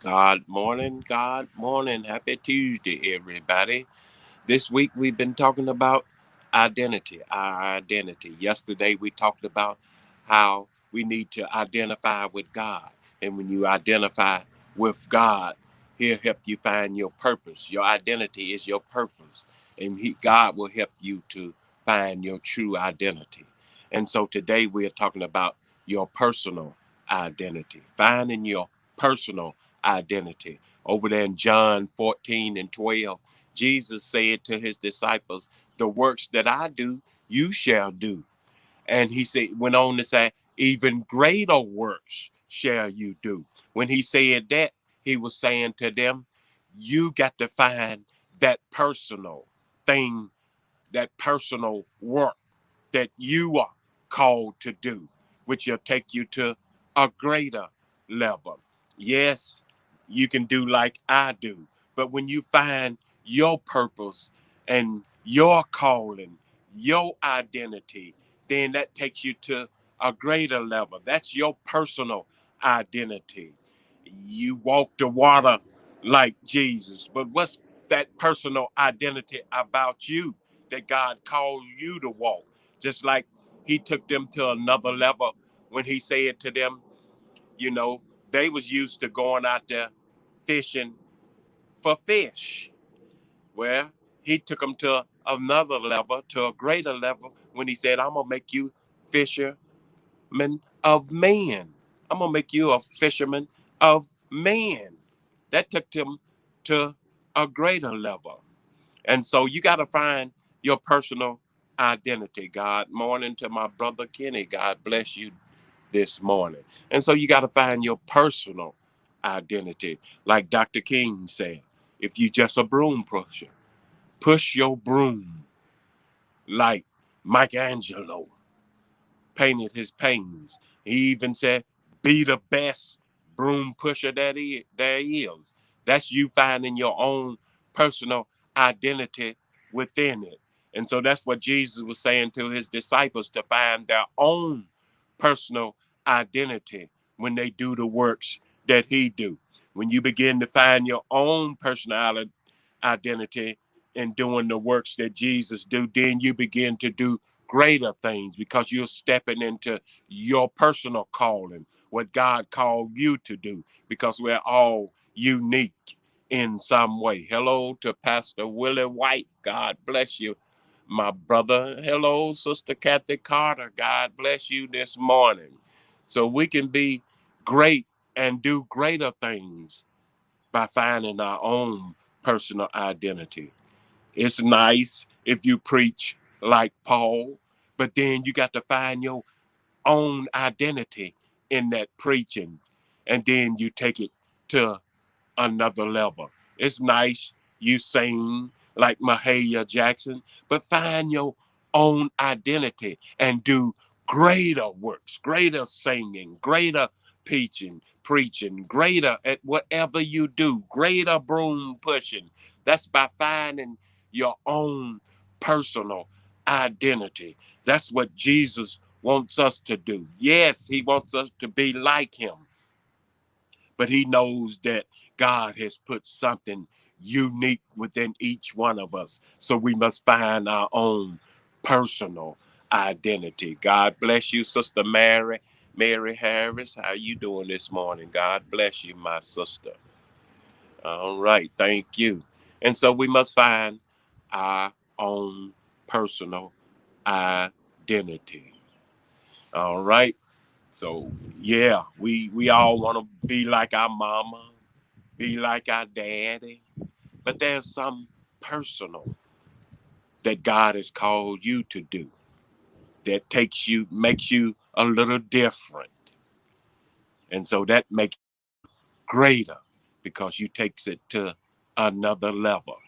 God morning. Happy Tuesday, everybody. This week we've been talking about identity, our identity. Yesterday we talked about how we need to identify with God. And when you identify with God, He'll help you find your purpose. Your identity is your purpose. And God will help you to find your true identity. And so today we are talking about your personal identity, finding your personal identity. Over there in John 14 and 12, Jesus said to his disciples, "The works that I do, you shall do." And went on to say, "Even greater works shall you do." When he said that, he was saying to them, you got to find that personal thing, that personal work that you are called to do, which will take you to a greater level. Yes, you can do like I do, but when you find your purpose and your calling, your identity, then that takes you to a greater level. That's your personal identity. You walk the water like Jesus, but what's that personal identity about you that God calls you to walk? Just like he took them to another level when he said to them, you know, they was used to going out there fishing for fish. Well, he took them to another level, to a greater level, when he said, "I'm gonna make you fishermen of men. I'm gonna make you a fisherman of men." That took him to a greater level. And so you got to find your personal identity. God morning to my brother Kenny. God bless you this morning. And so you got to find your personal identity. Like Dr. King said, if you just a broom pusher, push your broom like Michelangelo painted his paintings. He even said, be the best broom pusher there is. That's you finding your own personal identity within it. And so that's what Jesus was saying to his disciples, to find their own personal identity when they do the works that he do. When you begin to find your own personality identity in doing the works that Jesus do, then you begin to do greater things because you're stepping into your personal calling, what God called you to do, because we're all unique in some way. Hello to Pastor Willie White. God bless you, my brother. Hello, Sister Kathy Carter. God bless you this morning. So we can be great and do greater things by finding our own personal identity. It's nice if you preach like Paul, but then you got to find your own identity in that preaching, and then you take it to another level. It's nice you sing like Mahalia Jackson, but find your own identity and do greater works, greater singing, greater preaching, greater at whatever you do, greater broom pushing. That's by finding your own personal identity. That's what Jesus wants us to do. Yes, he wants us to be like him, but he knows that God has put something unique within each one of us. So we must find our own personal identity. God bless you, Sister Mary. Mary Harris, how you doing this morning? God bless you, my sister. All right, thank you. And so we must find our own personal identity. All right. So yeah, we all want to be like our mama, be like our daddy, but there's some personal that God has called you to do that makes you a little different. And so that makes you greater because you takes it to another level.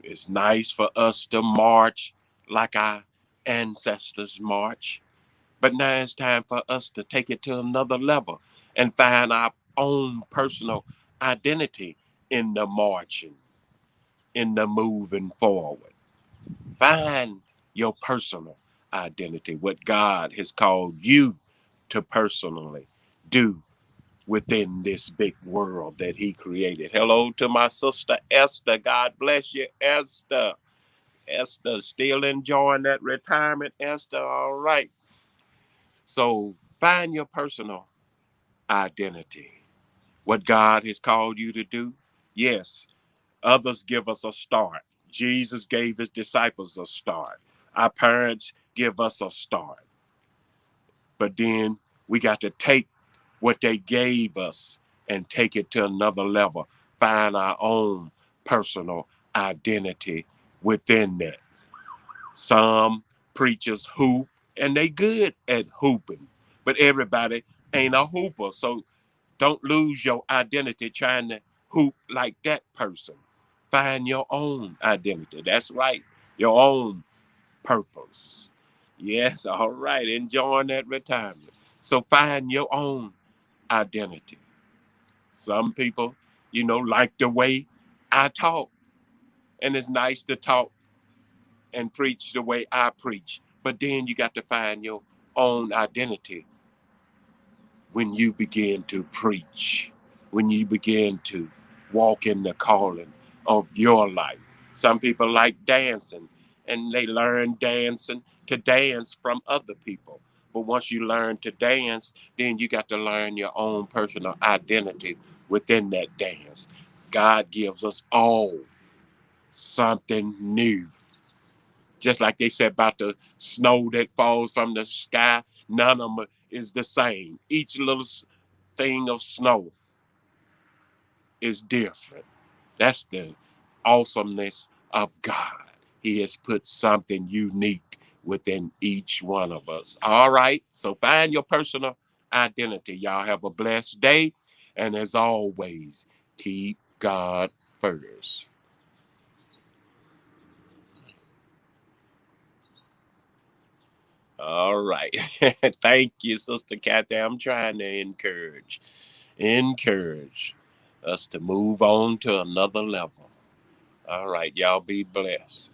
It's nice for us to march like our ancestors march, but now it's time for us to take it to another level and find our own personal identity in the marching, in the moving forward. Find your personal identity, what God has called you to personally do within this big world that he created. Hello to my sister Esther. God bless you, Esther. Esther, still enjoying that retirement, Esther. All right. So find your personal identity. What God has called you to do. Yes, others give us a start. Jesus gave his disciples a start. Our parents give us a start. But then we got to take what they gave us and take it to another level. Find our own personal identity within that. Some preachers hoop and they good at hooping, but everybody ain't a hooper. So don't lose your identity trying to hoop like that person. Find your own identity. That's right. Your own purpose. Yes, all right. Enjoying that retirement. So find your own identity. Some people, like the way I talk. And it's nice to talk and preach the way I preach. But then you got to find your own identity when you begin to preach, when you begin to walk in the calling of your life. Some people like dancing and they learn dancing to dance from other people. But once you learn to dance, then you got to learn your own personal identity within that dance. God gives us all something new. Just like they said about the snow that falls from the sky, none of them is the same. Each little thing of snow is different. That's the awesomeness of God. He has put something unique within each one of us. All right. So find your personal identity. Y'all have a blessed day. And as always, keep God first. All right. Thank you, Sister Kathy. I'm trying to encourage us to move on to another level. All right. Y'all be blessed.